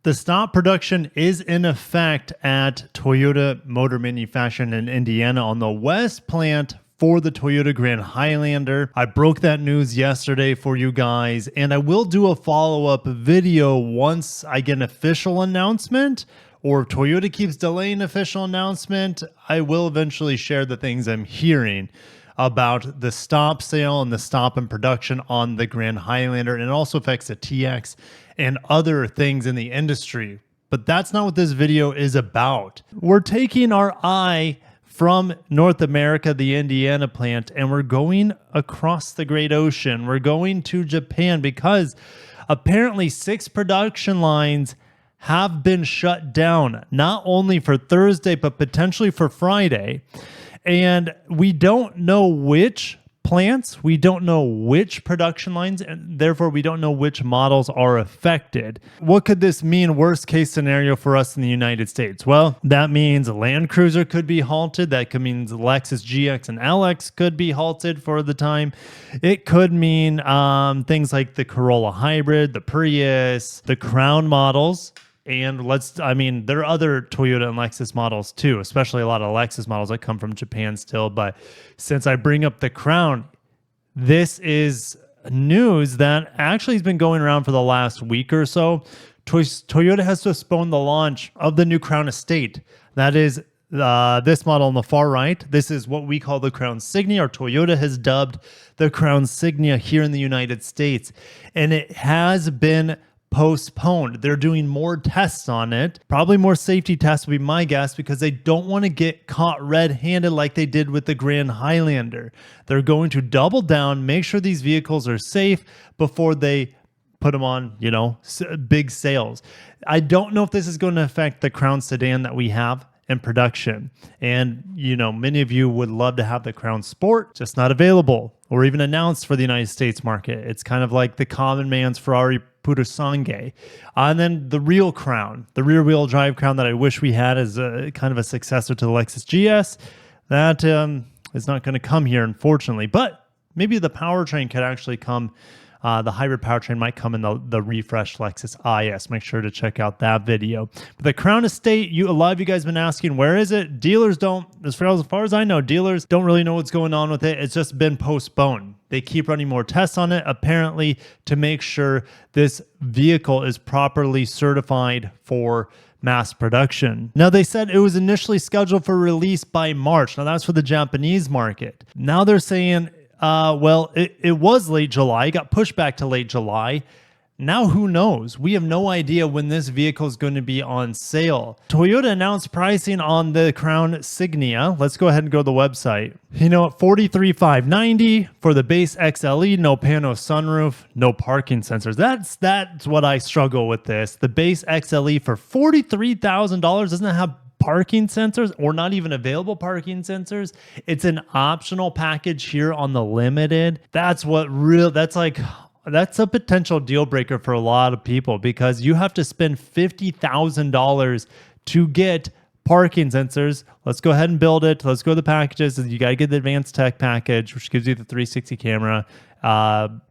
The stop production is in effect at Toyota Motor Manufacturing in Indiana on the West plant for the Toyota Grand Highlander. I broke that news yesterday for you guys, and I will do a follow-up video once I get an official announcement, or if Toyota keeps delaying official announcement, I will eventually share the things I'm hearing about the stop sale and the stop in production on the Grand Highlander, and it also affects the TX and other things in the industry. But that's not what this video is about. We're taking our eye from North America, the Indiana plant, and we're going across the Great Ocean. We're going to Japan because apparently 6 production lines have been shut down, not only for Thursday, but potentially for Friday. And we don't know which plants, we don't know which production lines, and therefore we don't know which models are affected. What could this mean worst case scenario for us in the United States? Well, that means Land Cruiser could be halted. That could mean Lexus GX and LX could be halted for the time. It could mean things like the Corolla Hybrid, the Prius, the Crown models. And there are other Toyota and Lexus models too, especially a lot of Lexus models that come from Japan still. But since I bring up the Crown, this is news that actually has been going around for the last week or so. Toyota has postponed the launch of the new Crown Estate. That is this model on the far right. This is what we call the Crown Signia, or Toyota has dubbed the Crown Signia here in the United States. And it has been postponed. They're doing more tests on it. Probably more safety tests would be my guess, because they don't want to get caught red-handed like they did with the Grand Highlander. They're going to double down, make sure these vehicles are safe before they put them on, big sales. I don't know if this is going to affect the Crown sedan that we have in production. And, many of you would love to have the Crown Sport, just not available or even announced for the United States market. It's kind of like the common man's Ferrari Purosangue. And then the real Crown, the rear-wheel drive Crown that I wish we had as a kind of a successor to the Lexus GS, that is not going to come here, unfortunately. But maybe the powertrain could actually come. The hybrid powertrain might come in the refreshed Lexus IS. Make sure to check out that video. But the Crown Estate, a lot of you guys have been asking, where is it? Dealers don't, as far as I know, dealers don't really know what's going on with it. It's just been postponed. They keep running more tests on it, apparently, to make sure this vehicle is properly certified for mass production. Now, they said it was initially scheduled for release by March. Now, that's for the Japanese market. Now they're saying, it was late July. It got pushed back to late July. Now, who knows? We have no idea when this vehicle is going to be on sale. Toyota announced pricing on the Crown Signia. Let's go ahead and go to the website. $43,590 for the base XLE, no pano sunroof, no parking sensors. That's what I struggle with this. The base XLE for $43,000 doesn't have parking sensors, or not even available parking sensors. It's an optional package here on the Limited. That's a potential deal breaker for a lot of people, because you have to spend $50,000 to get parking sensors. Let's go ahead and build it. Let's go to the packages. You got to get the advanced tech package, which gives you the 360 camera,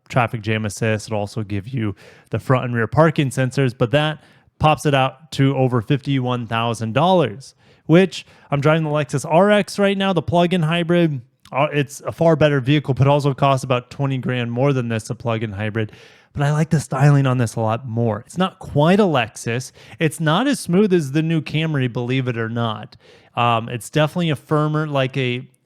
traffic jam assist. It'll also give you the front and rear parking sensors, but that pops it out to over $51,000, which I'm driving the Lexus RX right now, the plug-in hybrid. It's a far better vehicle, but also costs about 20 grand more than this, a plug-in hybrid. But I like the styling on this a lot more. It's not quite a Lexus. It's not as smooth as the new Camry, believe it or not. It's definitely a firmer, like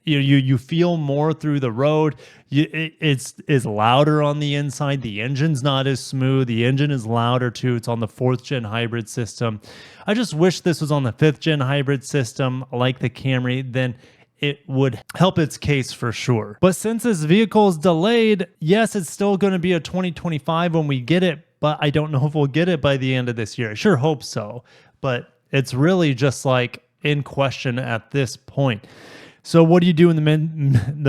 you feel more through the road. It's louder on the inside. The engine's not as smooth. The engine is louder too. It's on the 4th gen hybrid system. I just wish this was on the 5th gen hybrid system like the Camry. Then it would help its case for sure. But since this vehicle is delayed, yes, it's still going to be a 2025 when we get it, but I don't know if we'll get it by the end of this year. I sure hope so, but it's really just like in question at this point. So what do you do in the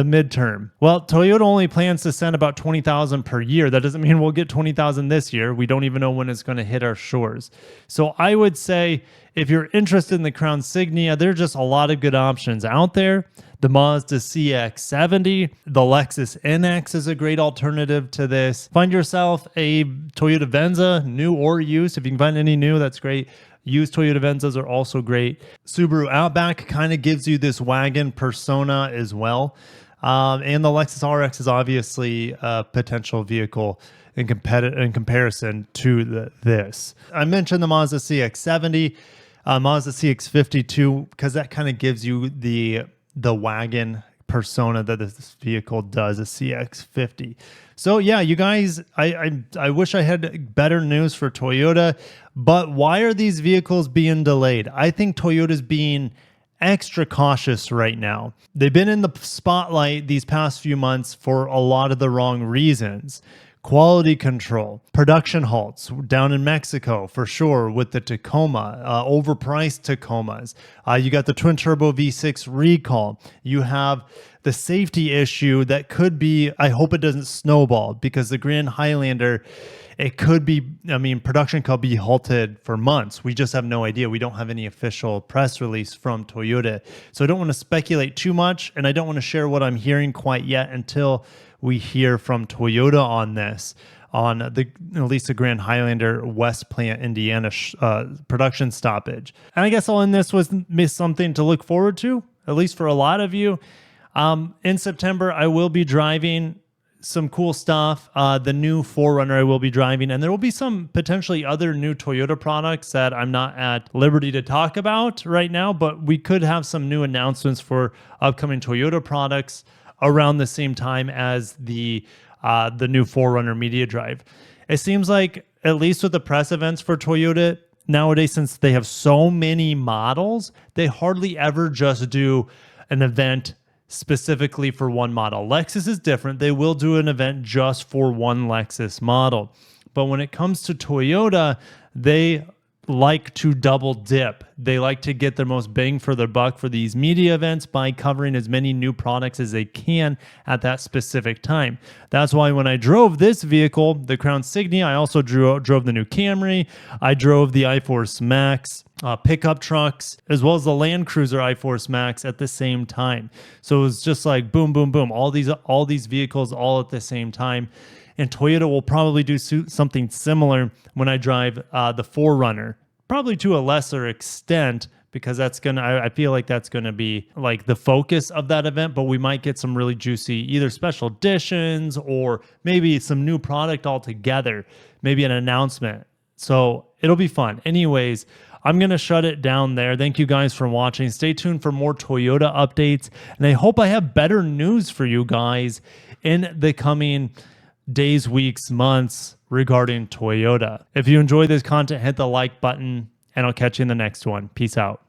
midterm? Well, Toyota only plans to send about 20,000 per year. That doesn't mean we'll get 20,000 this year. We don't even know when it's going to hit our shores. So I would say if you're interested in the Crown Signia, there are just a lot of good options out there. the Mazda CX-70. The Lexus NX is a great alternative to this. Find yourself a Toyota Venza, new or used. If you can find any new, that's great. Used Toyota Venzas are also great. Subaru Outback kind of gives you this wagon persona as well. And the Lexus RX is obviously a potential vehicle in comparison to this. I mentioned the Mazda CX-70, Mazda CX-50 too, because that kind of gives you the wagon persona that this vehicle does, a CX-50. So yeah, you guys, I wish I had better news for Toyota, but why are these vehicles being delayed? I think Toyota's being extra cautious right now. They've been in the spotlight these past few months for a lot of the wrong reasons. Quality control, production halts down in Mexico for sure with the Tacoma, overpriced Tacomas. You got the twin turbo V6 recall. You have the safety issue that could be, I hope it doesn't snowball, because the Grand Highlander, it could be, I mean, production could be halted for months. We just have no idea. We don't have any official press release from Toyota. So I don't want to speculate too much, and I don't want to share what I'm hearing quite yet until we hear from Toyota on this, on the at least the Grand Highlander West Plant, Indiana production stoppage. And I guess all in this was something to look forward to, at least for a lot of you. In September, I will be driving some cool stuff. The new 4Runner I will be driving, and there will be some potentially other new Toyota products that I'm not at liberty to talk about right now, but we could have some new announcements for upcoming Toyota products around the same time as the new 4Runner media drive. It seems like, at least with the press events for Toyota nowadays, since they have so many models, they hardly ever just do an event specifically for one model. Lexus is different. They will do an event just for one Lexus model. But when it comes to Toyota, they like to double dip. They like to get their most bang for their buck for these media events by covering as many new products as they can at that specific time. That's why when I drove this vehicle, the Crown Signia, I also drove the new Camry. I drove the iForce Max pickup trucks, as well as the Land Cruiser iForce Max at the same time. So it was just like boom, boom, boom, all these vehicles all at the same time. And Toyota will probably do something similar when I drive the 4Runner, probably to a lesser extent, because I feel like that's gonna be like the focus of that event. But we might get some really juicy either special editions or maybe some new product altogether, maybe an announcement. So it'll be fun. Anyways, I'm going to shut it down there. Thank you guys for watching. Stay tuned for more Toyota updates. And I hope I have better news for you guys in the coming days, weeks, months regarding Toyota. If you enjoy this content, hit the like button, and I'll catch you in the next one. Peace out.